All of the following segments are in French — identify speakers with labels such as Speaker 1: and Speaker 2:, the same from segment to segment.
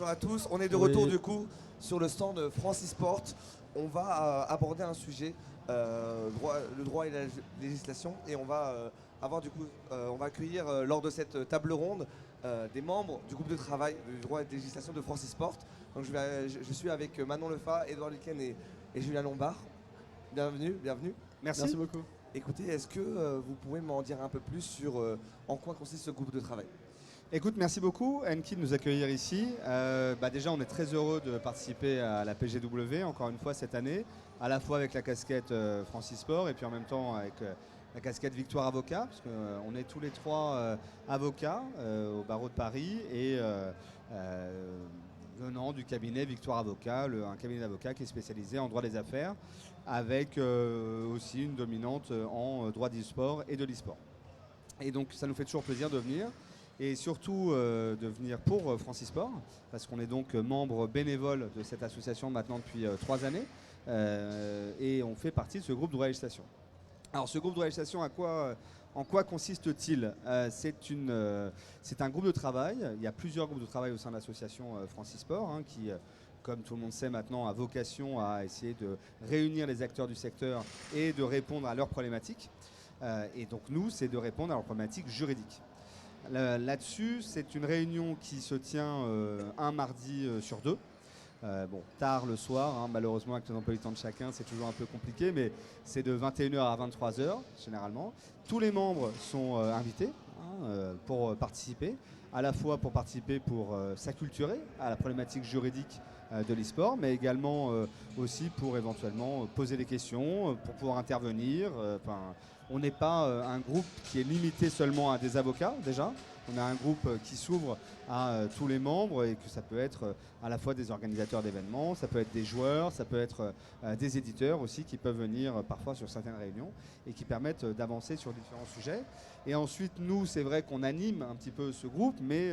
Speaker 1: Bonjour à tous, on est de retour du coup sur le stand Francisport. On va aborder un sujet, le droit et la législation, et on va avoir du coup, on va accueillir lors de cette table ronde des membres du groupe de travail du droit et de législation de Francisport. Donc je suis avec Manon Lefa, Edouard Luquen et Julien Lombard. Bienvenue, bienvenue.
Speaker 2: Merci beaucoup.
Speaker 1: Écoutez, est-ce que vous pouvez m'en dire un peu plus sur en quoi consiste ce groupe de travail?
Speaker 2: Écoute, merci beaucoup Enki de nous accueillir ici. Déjà, on est très heureux de participer à la PGW, encore une fois cette année, à la fois avec la casquette Francisport et puis en même temps avec la casquette Victoire Avocat, parce qu'on est tous les trois avocats au barreau de Paris et venant du cabinet Victoire Avocat, un cabinet d'avocats qui est spécialisé en droit des affaires, avec aussi une dominante en droit du sport et de l'e-sport. Et donc ça nous fait toujours plaisir de venir. Et surtout de venir pour Francisport, parce qu'on est donc membre bénévole de cette association maintenant depuis 3 années, et on fait partie de ce groupe de droit et législation. Alors ce groupe de droit et législation, en quoi consiste-t-il? C'est un groupe de travail, il y a plusieurs groupes de travail au sein de l'association Francisport, qui, comme tout le monde sait maintenant, a vocation à essayer de réunir les acteurs du secteur et de répondre à leurs problématiques. Et donc nous, c'est de répondre à leurs problématiques juridiques. Là-dessus, c'est une réunion qui se tient un mardi sur 2. Tard le soir, malheureusement avec les emplois du temps de chacun, c'est toujours un peu compliqué, mais c'est de 21h à 23h généralement. Tous les membres sont invités pour participer, à la fois pour participer pour s'acculturer à la problématique juridique de l'e-sport, mais également aussi pour éventuellement poser des questions, pour pouvoir intervenir. On n'est pas un groupe qui est limité seulement à des avocats déjà. On a un groupe qui s'ouvre à tous les membres et que ça peut être à la fois des organisateurs d'événements, ça peut être des joueurs, ça peut être des éditeurs aussi qui peuvent venir parfois sur certaines réunions et qui permettent d'avancer sur différents sujets. Et ensuite, nous, c'est vrai qu'on anime un petit peu ce groupe, mais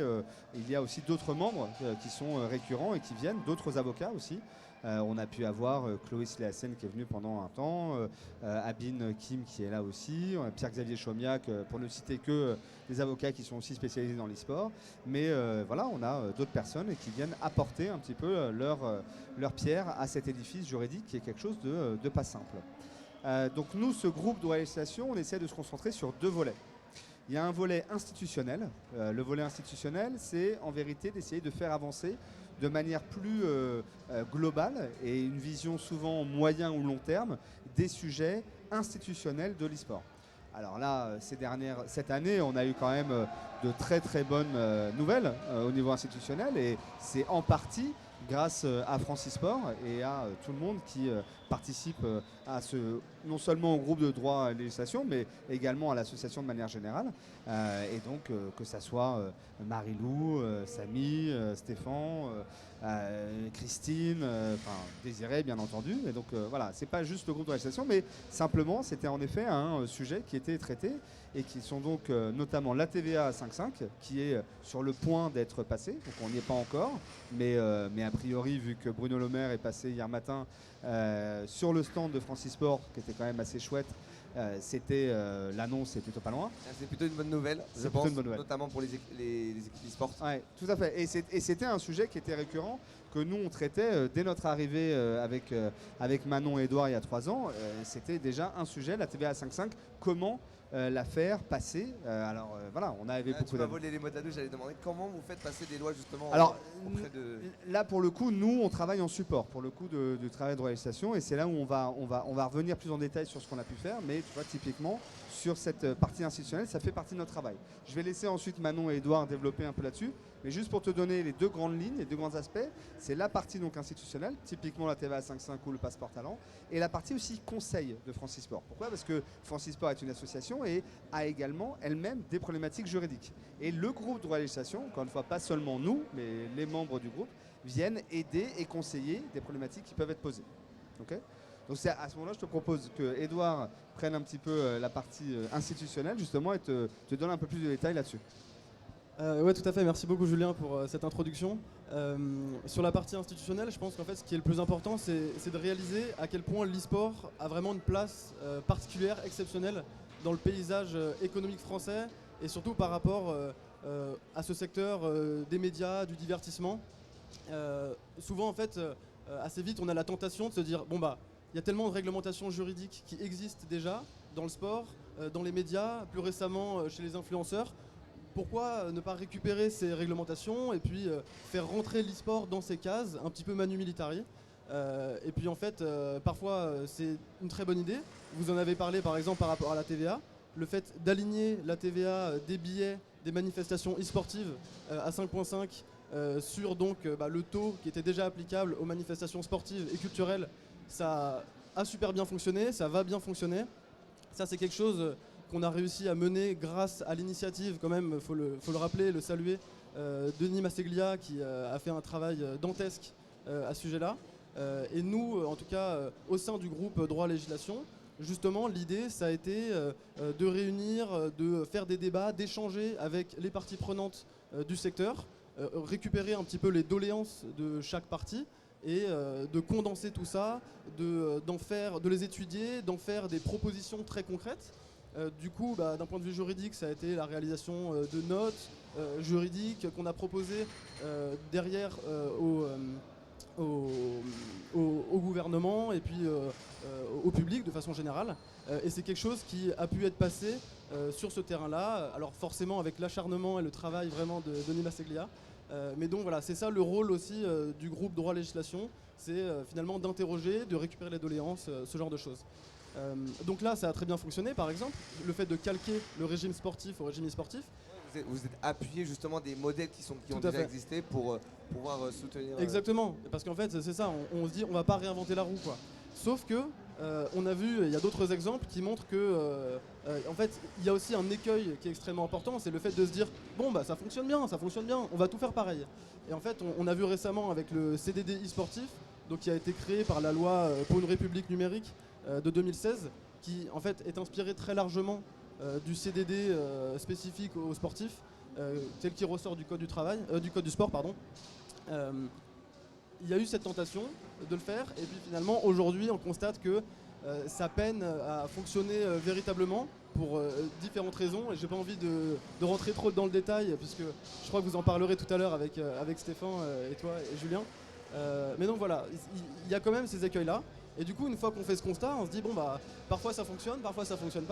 Speaker 2: il y a aussi d'autres membres qui sont récurrents et qui viennent, d'autres avocats aussi. On a pu avoir Chloé Sléassen qui est venue pendant un temps, Abine Kim qui est là aussi, Pierre-Xavier Chomiac, pour ne citer que des avocats qui sont aussi spécialisés dans l'e-sport. Mais voilà, on a d'autres personnes qui viennent apporter un petit peu leur pierre à cet édifice juridique qui est quelque chose de pas simple. Donc nous, ce groupe de droit et législation, on essaie de se concentrer sur 2 volets. Il y a un volet institutionnel. Le volet institutionnel, c'est en vérité d'essayer de faire avancer de manière plus globale et une vision souvent moyen ou long terme des sujets institutionnels de l'e-sport. Alors là, cette année, on a eu quand même de très très bonnes nouvelles au niveau institutionnel et c'est en partie grâce à Francisport et à tout le monde qui participe non seulement au groupe de droit et législation, mais également à l'association de manière générale. Et donc, que ça soit Marie-Lou, Samy, Stéphane, Christine, Désiré, bien entendu. Et donc, voilà, c'est pas juste le groupe de législation, mais simplement, c'était en effet un sujet qui était traité et qui sont donc notamment la TVA à 5,5 qui est sur le point d'être passée, donc on n'y est pas encore, mais a priori vu que Bruno Le Maire est passé hier matin sur le stand de Francisport qui était quand même assez chouette, l'annonce est plutôt pas loin.
Speaker 1: C'est plutôt une bonne nouvelle, je pense, notamment pour les équipes e-sport.
Speaker 2: Ouais, tout à fait, et c'était un sujet qui était récurrent que nous on traitait dès notre arrivée avec Manon et Edouard il y a 3 ans. C'était déjà un sujet, la TVA à 5,5, comment la faire passer. Voilà, on avait beaucoup.
Speaker 1: Tu m'as volé les mots de la douche, j'allais demander comment vous faites passer des lois justement.
Speaker 2: Alors,
Speaker 1: auprès de...
Speaker 2: là pour le coup, nous on travaille en support pour le coup de travail de droit et législation, et c'est là où on va revenir plus en détail sur ce qu'on a pu faire, mais tu vois typiquement sur cette partie institutionnelle, ça fait partie de notre travail. Je vais laisser ensuite Manon et Edouard développer un peu là-dessus, mais juste pour te donner les 2 grandes lignes, les 2 grands aspects, c'est la partie donc institutionnelle, typiquement la TVA à 5,5 ou le passeport talent, et la partie aussi conseil de Francisport. Pourquoi? Parce que Francisport est une association et a également elle-même des problématiques juridiques. Et le groupe de droit et législation, encore une fois pas seulement nous, mais les membres du groupe, viennent aider et conseiller des problématiques qui peuvent être posées. Okay, donc c'est à ce moment-là, je te propose que Edouard prenne un petit peu la partie institutionnelle justement et te donne un peu plus de détails là-dessus.
Speaker 3: Oui, tout à fait. Merci beaucoup, Julien, pour cette introduction. Sur la partie institutionnelle, je pense qu'en fait, ce qui est le plus important, c'est de réaliser à quel point l'e-sport a vraiment une place particulière, exceptionnelle dans le paysage économique français et surtout par rapport à ce secteur des médias, du divertissement. souvent en fait, assez vite, on a la tentation de se dire bon bah, il y a tellement de réglementations juridiques qui existent déjà dans le sport, dans les médias, plus récemment chez les influenceurs. Pourquoi ne pas récupérer ces réglementations et puis faire rentrer l'e-sport dans ces cases, un petit peu manu militari. Et puis en fait, parfois c'est une très bonne idée. Vous en avez parlé par exemple par rapport à la TVA. Le fait d'aligner la TVA des billets des manifestations e-sportives à 5,5 sur donc le taux qui était déjà applicable aux manifestations sportives et culturelles, ça a super bien fonctionné, ça va bien fonctionner. Ça c'est quelque chose qu'on a réussi à mener grâce à l'initiative, quand même, faut le rappeler, le saluer, Denis Masseglia qui a fait un travail dantesque à ce sujet-là. Et nous, en tout cas, au sein du groupe Droit Législation, justement, l'idée, ça a été de réunir, de faire des débats, d'échanger avec les parties prenantes du secteur, récupérer un petit peu les doléances de chaque partie et de condenser tout ça, de les étudier, d'en faire des propositions très concrètes. Du coup, d'un point de vue juridique, ça a été la réalisation de notes juridiques qu'on a proposées derrière au gouvernement et puis au public de façon générale. Et c'est quelque chose qui a pu être passé sur ce terrain-là, alors forcément avec l'acharnement et le travail vraiment de Denis Masseglia. Mais donc voilà, c'est ça le rôle aussi du groupe Droit Législation, c'est finalement d'interroger, de récupérer les doléances, ce genre de choses. Donc là, ça a très bien fonctionné, par exemple, le fait de calquer le régime sportif au régime e-sportif.
Speaker 1: Vous êtes appuyé justement des modèles qui ont déjà existé pour pouvoir soutenir...
Speaker 3: Exactement, parce qu'en fait, c'est ça, on se dit, on va pas réinventer la roue, quoi. Sauf que, on a vu, il y a d'autres exemples qui montrent que, en fait, il y a aussi un écueil qui est extrêmement important, c'est le fait de se dire, bon, ça fonctionne bien, on va tout faire pareil. Et en fait, on a vu récemment avec le CDD e-sportif, donc qui a été créé par la loi pour une république numérique de 2016, qui en fait est inspiré très largement du CDD spécifique aux sportifs, tel qu'il ressort du code du travail, du code du sport, pardon. Il y a eu cette tentation de le faire, et puis finalement aujourd'hui on constate que ça peine à fonctionner véritablement pour différentes raisons, et j'ai pas envie de rentrer trop dans le détail puisque je crois que vous en parlerez tout à l'heure avec Stéphane et toi et Julien. Mais donc voilà, il y a quand même ces écueils là. Et du coup, une fois qu'on fait ce constat, on se dit bon parfois ça fonctionne pas,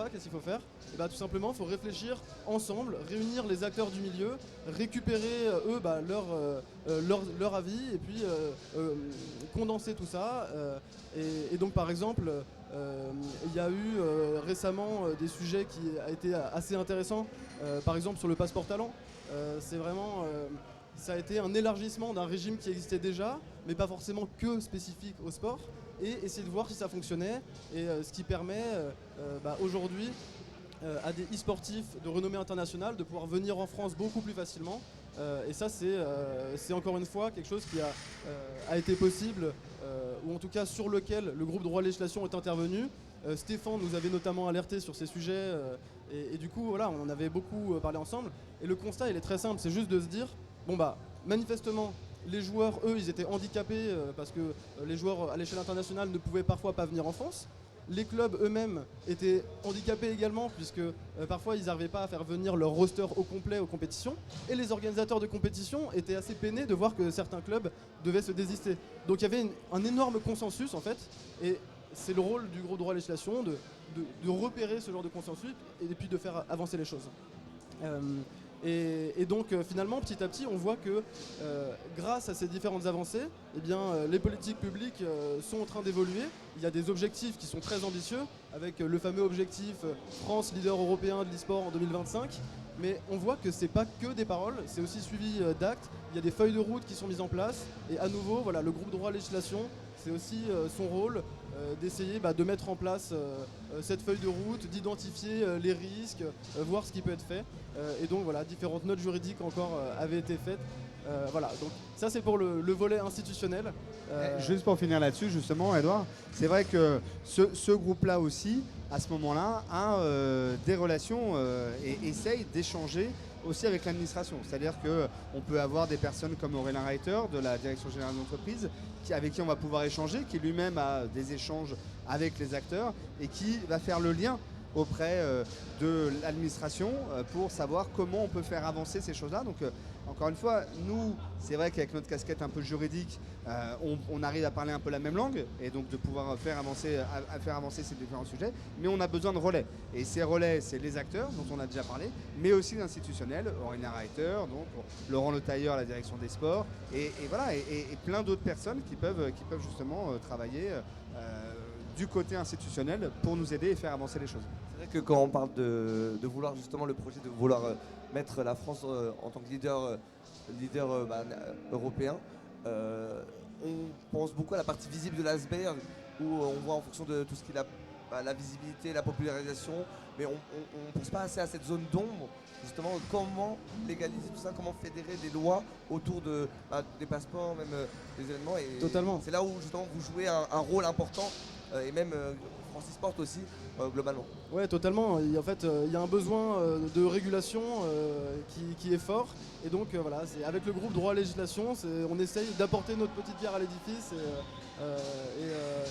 Speaker 3: qu'est-ce qu'il faut faire? Et tout simplement, il faut réfléchir ensemble, réunir les acteurs du milieu, récupérer leur avis et puis condenser tout ça. Et donc par exemple, il y a eu récemment des sujets qui a été assez intéressants, par exemple sur le passeport talent. C'est vraiment... ça a été un élargissement d'un régime qui existait déjà, mais pas forcément que spécifique au sport, et essayer de voir si ça fonctionnait, et ce qui permet aujourd'hui à des e-sportifs de renommée internationale de pouvoir venir en France beaucoup plus facilement. Et ça, c'est encore une fois quelque chose qui a été possible, ou en tout cas sur lequel le groupe Droit Législation est intervenu. Stéphane nous avait notamment alerté sur ces sujets, et du coup, voilà, on en avait beaucoup parlé ensemble. Et le constat, il est très simple, c'est juste de se dire, manifestement, les joueurs, eux, ils étaient handicapés parce que les joueurs à l'échelle internationale ne pouvaient parfois pas venir en France. Les clubs eux-mêmes étaient handicapés également puisque parfois ils n'arrivaient pas à faire venir leur roster au complet aux compétitions. Et les organisateurs de compétitions étaient assez peinés de voir que certains clubs devaient se désister. Donc il y avait un énorme consensus en fait. Et c'est le rôle du groupe Droit Législation de repérer ce genre de consensus et puis de faire avancer les choses. Et donc finalement, petit à petit, on voit que grâce à ces différentes avancées, les politiques publiques sont en train d'évoluer. Il y a des objectifs qui sont très ambitieux, avec le fameux objectif France leader européen de l'e-sport en 2025. Mais on voit que c'est pas que des paroles, c'est aussi suivi d'actes. Il y a des feuilles de route qui sont mises en place. Et à nouveau, voilà, le groupe Droit Législation, c'est aussi son rôle d'essayer de mettre en place cette feuille de route, d'identifier les risques, voir ce qui peut être fait. Et donc voilà, différentes notes juridiques encore avaient été faites. Voilà, donc ça c'est pour le volet institutionnel.
Speaker 2: Juste pour finir là-dessus, justement, Edouard, c'est vrai que ce groupe-là aussi, à ce moment-là, a des relations et essaye d'échanger aussi avec l'administration. C'est-à-dire qu'on peut avoir des personnes comme Aurélien Reiter de la Direction Générale d'Entreprise avec qui on va pouvoir échanger, qui lui-même a des échanges avec les acteurs et qui va faire le lien auprès de l'administration pour savoir comment on peut faire avancer ces choses-là. Donc encore une fois, nous, c'est vrai qu'avec notre casquette un peu juridique, on arrive à parler un peu la même langue et donc de pouvoir faire avancer ces différents sujets, mais on a besoin de relais. Et ces relais, c'est les acteurs dont on a déjà parlé, mais aussi l'institutionnel, Aurélien Reiter, donc Laurent Le Tailleur à la direction des sports, et voilà, et plein d'autres personnes qui peuvent justement travailler du côté institutionnel pour nous aider et faire avancer les choses.
Speaker 1: C'est vrai que quand on parle de vouloir justement le projet de vouloir mettre la France en tant que leader européen, on pense beaucoup à la partie visible de l'iceberg où on voit en fonction de tout ce qui est la visibilité, la popularisation, mais on ne pense pas assez à cette zone d'ombre, justement comment légaliser tout ça, comment fédérer des lois autour des passeports, même des événements. Et
Speaker 3: Totalement.
Speaker 1: c'est là où justement vous jouez un rôle important et même Francisport aussi globalement.
Speaker 3: Ouais, totalement. En fait, il y a un besoin de régulation qui est fort. Et donc, voilà, avec le groupe Droit et Législation, on essaye d'apporter notre petite pierre à l'édifice.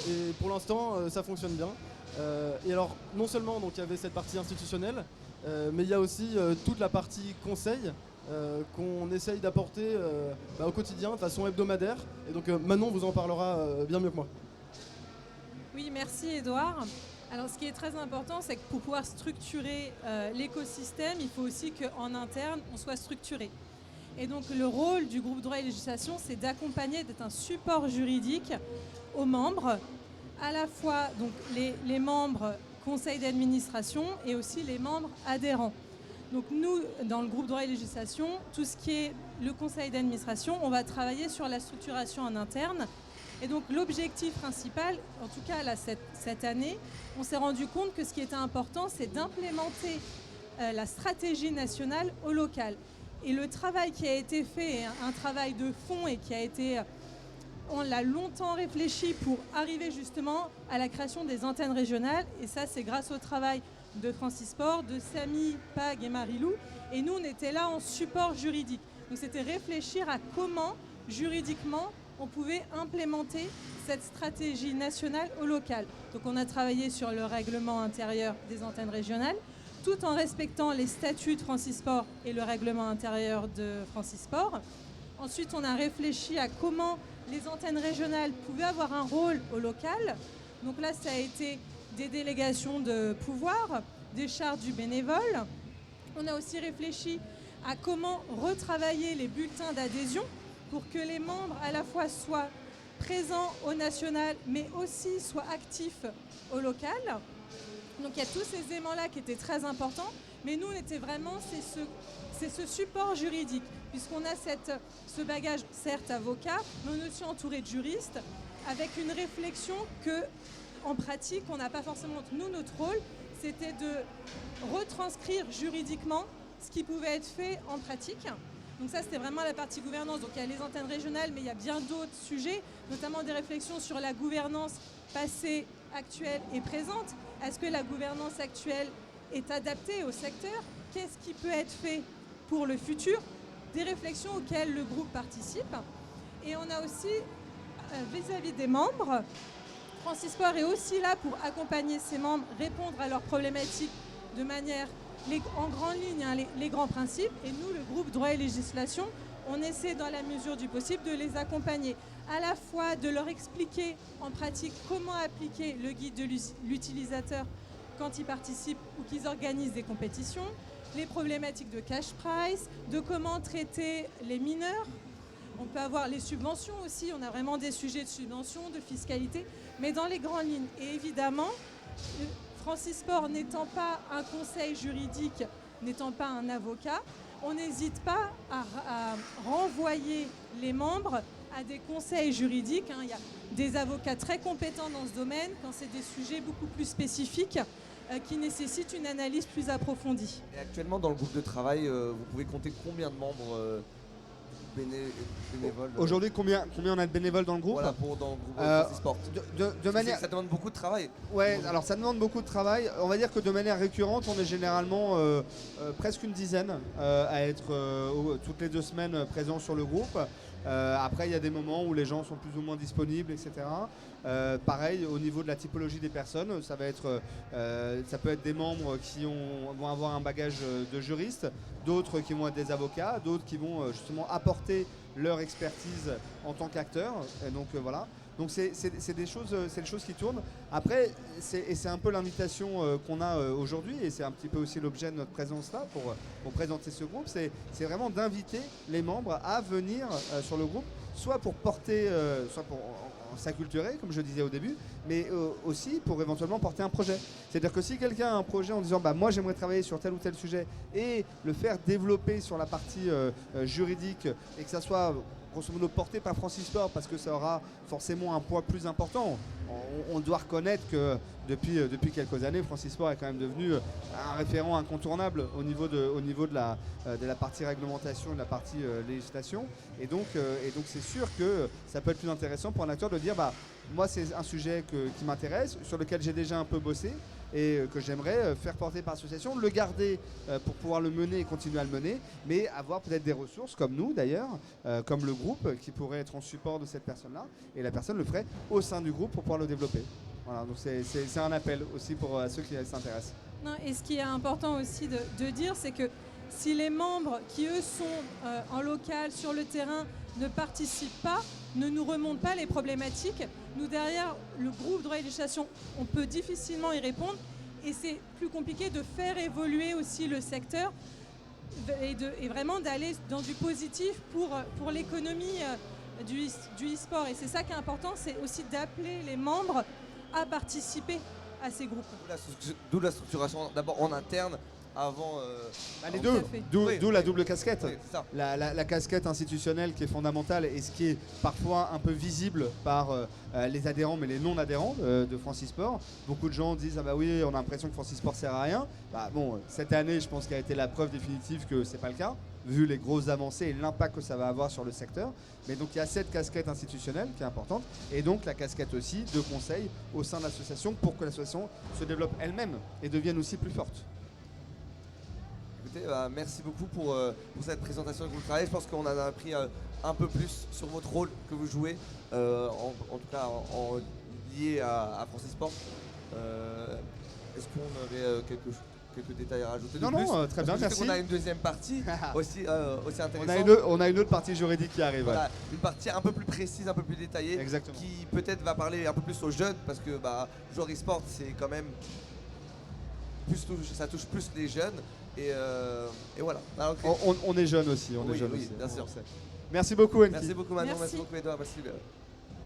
Speaker 3: Et pour l'instant, ça fonctionne bien. Et alors, non seulement donc, il y avait cette partie institutionnelle, mais il y a aussi toute la partie conseil qu'on essaye d'apporter au quotidien, de façon hebdomadaire. Et donc, Manon vous en parlera bien mieux que moi.
Speaker 4: Oui, merci Edouard. Alors ce qui est très important, c'est que pour pouvoir structurer l'écosystème, il faut aussi qu'en interne, on soit structuré. Et donc le rôle du groupe Droit et Législation, c'est d'accompagner, d'être un support juridique aux membres, à la fois donc, les membres conseil d'administration et aussi les membres adhérents. Donc nous, dans le groupe Droit et Législation, tout ce qui est le conseil d'administration, on va travailler sur la structuration en interne. Et donc l'objectif principal, en tout cas là, cette année, on s'est rendu compte que ce qui était important, c'est d'implémenter la stratégie nationale au local. Et le travail qui a été fait, un travail de fond et qui a été, on l'a longtemps réfléchi pour arriver justement à la création des antennes régionales. Et ça, c'est grâce au travail de Francisport, de Samy, Pag et Marilou. Et nous, on était là en support juridique. Donc c'était réfléchir à comment, juridiquement, on pouvait implémenter cette stratégie nationale au local. Donc on a travaillé sur le règlement intérieur des antennes régionales, tout en respectant les statuts de Francisport et le règlement intérieur de Francisport. Ensuite, on a réfléchi à comment les antennes régionales pouvaient avoir un rôle au local. Donc là, ça a été des délégations de pouvoir, des chartes du bénévole. On a aussi réfléchi à comment retravailler les bulletins d'adhésion pour que les membres à la fois soient présents au national, mais aussi soient actifs au local. Donc il y a tous ces éléments-là qui étaient très importants, mais nous, on était vraiment, c'est ce support juridique, puisqu'on a ce bagage, certes avocat, mais on est aussi entouré de juristes, avec une réflexion que, en pratique, on n'a pas forcément. Nous, notre rôle, c'était de retranscrire juridiquement ce qui pouvait être fait en pratique. Donc ça, c'était vraiment la partie gouvernance. Donc il y a les antennes régionales, mais il y a bien d'autres sujets, notamment des réflexions sur la gouvernance passée, actuelle et présente. Est-ce que la gouvernance actuelle est adaptée au secteur? Qu'est-ce qui peut être fait pour le futur? Des réflexions auxquelles le groupe participe. Et on a aussi, vis-à-vis des membres, Francisport est aussi là pour accompagner ses membres, répondre à leurs problématiques de manière... en grande ligne, les grands principes. Et nous, le groupe Droit et Législation, on essaie dans la mesure du possible de les accompagner, à la fois de leur expliquer en pratique comment appliquer le guide de l'utilisateur quand ils participent ou qu'ils organisent des compétitions, les problématiques de cash price, de comment traiter les mineurs. On peut avoir les subventions aussi, on a vraiment des sujets de subventions, de fiscalité, mais dans les grandes lignes. Et évidemment, Francisport n'étant pas un conseil juridique, n'étant pas un avocat, on n'hésite pas à renvoyer les membres à des conseils juridiques. Il y a des avocats très compétents dans ce domaine quand c'est des sujets beaucoup plus spécifiques qui nécessitent une analyse plus approfondie.
Speaker 1: Et actuellement, dans le groupe de travail, vous pouvez compter combien de membres bénévoles
Speaker 2: Aujourd'hui, combien on a de bénévoles dans le groupe?
Speaker 1: Voilà, dans le groupe Francisport.
Speaker 2: De manière...
Speaker 1: Ça demande beaucoup de travail.
Speaker 2: Ouais, alors ça demande beaucoup de travail. On va dire que de manière récurrente, on est généralement presque une dizaine à être toutes les 2 semaines présents sur le groupe. Après, il y a des moments où les gens sont plus ou moins disponibles, etc. Pareil, au niveau de la typologie des personnes, ça peut être des membres qui vont avoir un bagage de juriste, d'autres qui vont être des avocats, d'autres qui vont justement apporter leur expertise en tant qu'acteurs. Et donc voilà. Donc c'est des choses qui tournent. Après, c'est un peu l'invitation qu'on a aujourd'hui, et c'est un petit peu aussi l'objet de notre présence là pour présenter ce groupe. C'est vraiment d'inviter les membres à venir sur le groupe, soit pour porter, soit pour s'acculturer, comme je disais au début, mais aussi pour éventuellement porter un projet. C'est-à-dire que si quelqu'un a un projet en disant moi j'aimerais travailler sur tel ou tel sujet et le faire développer sur la partie juridique, et que ça soit grosso modo porté par Francis Sport, parce que ça aura forcément un poids plus important. On doit reconnaître que depuis quelques années, Francis Sport est quand même devenu un référent incontournable au niveau de la partie réglementation, de la partie législation. Et donc c'est sûr que ça peut être plus intéressant pour un acteur de dire moi c'est un sujet qui m'intéresse, sur lequel j'ai déjà un peu bossé et que j'aimerais faire porter par l'association, le garder pour pouvoir le mener et continuer à le mener, mais avoir peut-être des ressources comme nous d'ailleurs, comme le groupe qui pourrait être en support de cette personne-là, et la personne le ferait au sein du groupe pour pouvoir le développer. Voilà, donc c'est un appel aussi pour ceux qui s'intéressent.
Speaker 4: Non, et ce qui est important aussi de dire, c'est que si les membres qui, eux, sont en local, sur le terrain, ne participent pas, ne nous remontent pas les problématiques, nous, derrière le groupe droit et législation, on peut difficilement y répondre. Et c'est plus compliqué de faire évoluer aussi le secteur et vraiment d'aller dans du positif pour l'économie du e-sport. Et c'est ça qui est important, c'est aussi d'appeler les membres à participer à ces groupes.
Speaker 1: D'où la structuration d'abord en interne avant.
Speaker 2: Les deux, d'où la double casquette.
Speaker 1: Oui, c'est ça.
Speaker 2: La casquette institutionnelle qui est fondamentale et ce qui est parfois un peu visible par les adhérents mais les non-adhérents de Francis Sport. Beaucoup de gens disent oui, on a l'impression que Francis Sport sert à rien. Cette année, je pense qu'elle a été la preuve définitive que c'est pas le cas, vu les grosses avancées et l'impact que ça va avoir sur le secteur. Mais donc il y a cette casquette institutionnelle qui est importante, et donc la casquette aussi de conseil au sein de l'association pour que l'association se développe elle-même et devienne aussi plus forte.
Speaker 1: Écoutez, merci beaucoup pour cette présentation de votre travail. Je pense qu'on en a appris un peu plus sur votre rôle que vous jouez, en tout cas lié à Francis Sport. Est-ce qu'on avait quelques détails à rajouter?
Speaker 2: Non, très bien, merci.
Speaker 1: On a une deuxième partie aussi intéressante.
Speaker 2: On a une autre partie juridique qui arrive.
Speaker 1: Voilà, une partie un peu plus précise, un peu plus détaillée.
Speaker 2: Exactement.
Speaker 1: Qui peut-être va parler un peu plus aux jeunes, parce que joueur e-sport, c'est quand même ça touche plus les jeunes. Et voilà. Alors,
Speaker 2: on est jeunes aussi.
Speaker 1: Oui, bien sûr.
Speaker 2: Merci beaucoup, Enki.
Speaker 1: Merci beaucoup, Manon. Merci beaucoup, Edouard. Merci.